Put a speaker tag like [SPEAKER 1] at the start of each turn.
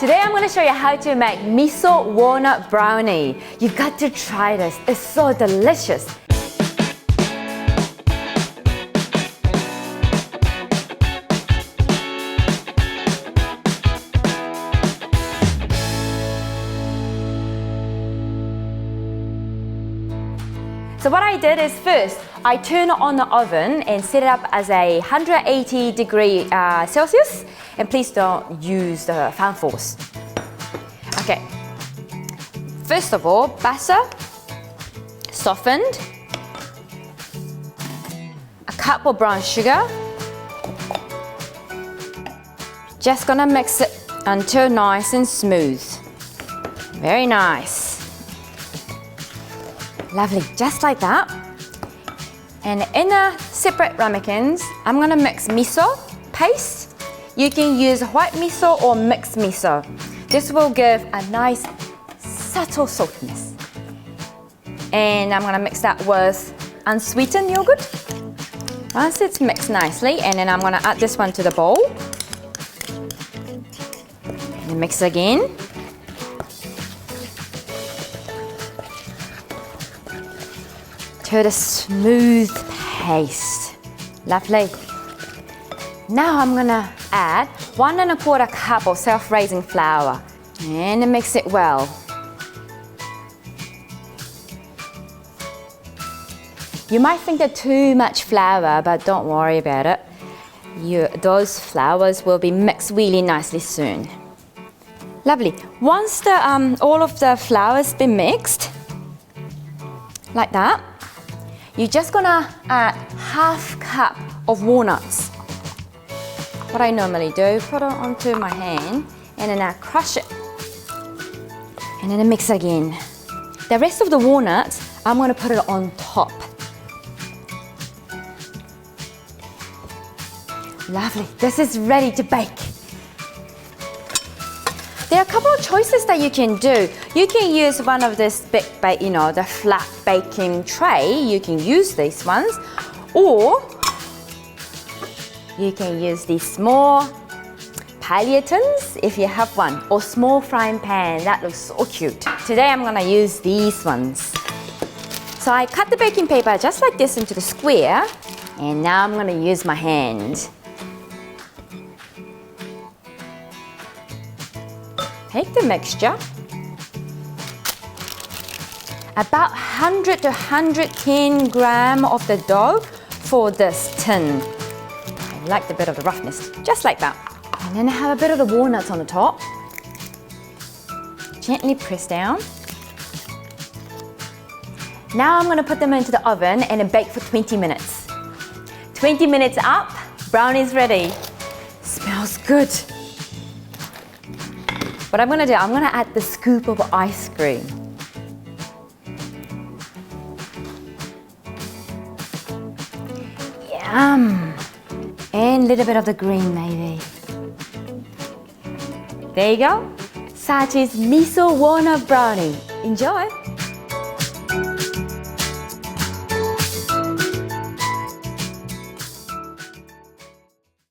[SPEAKER 1] Today I'm going to show you how to make Miso Walnut Brownie. You've got to try this, it's so delicious. So what I did is first, I turned on the oven and set it up as a 180 degree Celsius. And please don't use the fan force. Okay. First of all, butter, softened, a cup of brown sugar. Just gonna mix it until nice and smooth. Very nice. Lovely, just like that. And in the separate ramekins, I'm gonna mix miso paste. You can use white miso or mixed miso. This will give a nice subtle saltiness. And I'm gonna mix that with unsweetened yogurt. Once it's mixed nicely, and then I'm gonna add this one to the bowl. And mix again. To the smooth paste. Lovely. Now I'm gonna add 1 1/4 cup of self-raising flour and mix it well. You might think that too much flour, but don't worry about it. Those flours will be mixed really nicely soon. Lovely. Once all of the flour's been mixed, like that, you're just gonna add 1/2 cup of walnuts. What I normally do, put it onto my hand and then I crush it. And then I mix it again. The rest of the walnuts, I'm gonna put it on top. Lovely, this is ready to bake. There are a couple of choices that you can do. You can use one of this big, the flat baking tray. You can use these ones, or you can use these small paella tins if you have one, or small frying pan. That looks so cute. Today I'm gonna use these ones. So I cut the baking paper just like this into the square, and now I'm gonna use my hand. Take the mixture, about 100 to 110 gram of the dough for this tin. I like the bit of the roughness, just like that. And then I have a bit of the walnuts on the top. Gently press down. Now I'm gonna put them into the oven and bake for 20 minutes. 20 minutes up, brownie's ready. Smells good. What I'm gonna do, I'm gonna add the scoop of ice cream. Yum! And a little bit of the green maybe. There you go. Sachie's Miso Walnut Brownie. Enjoy!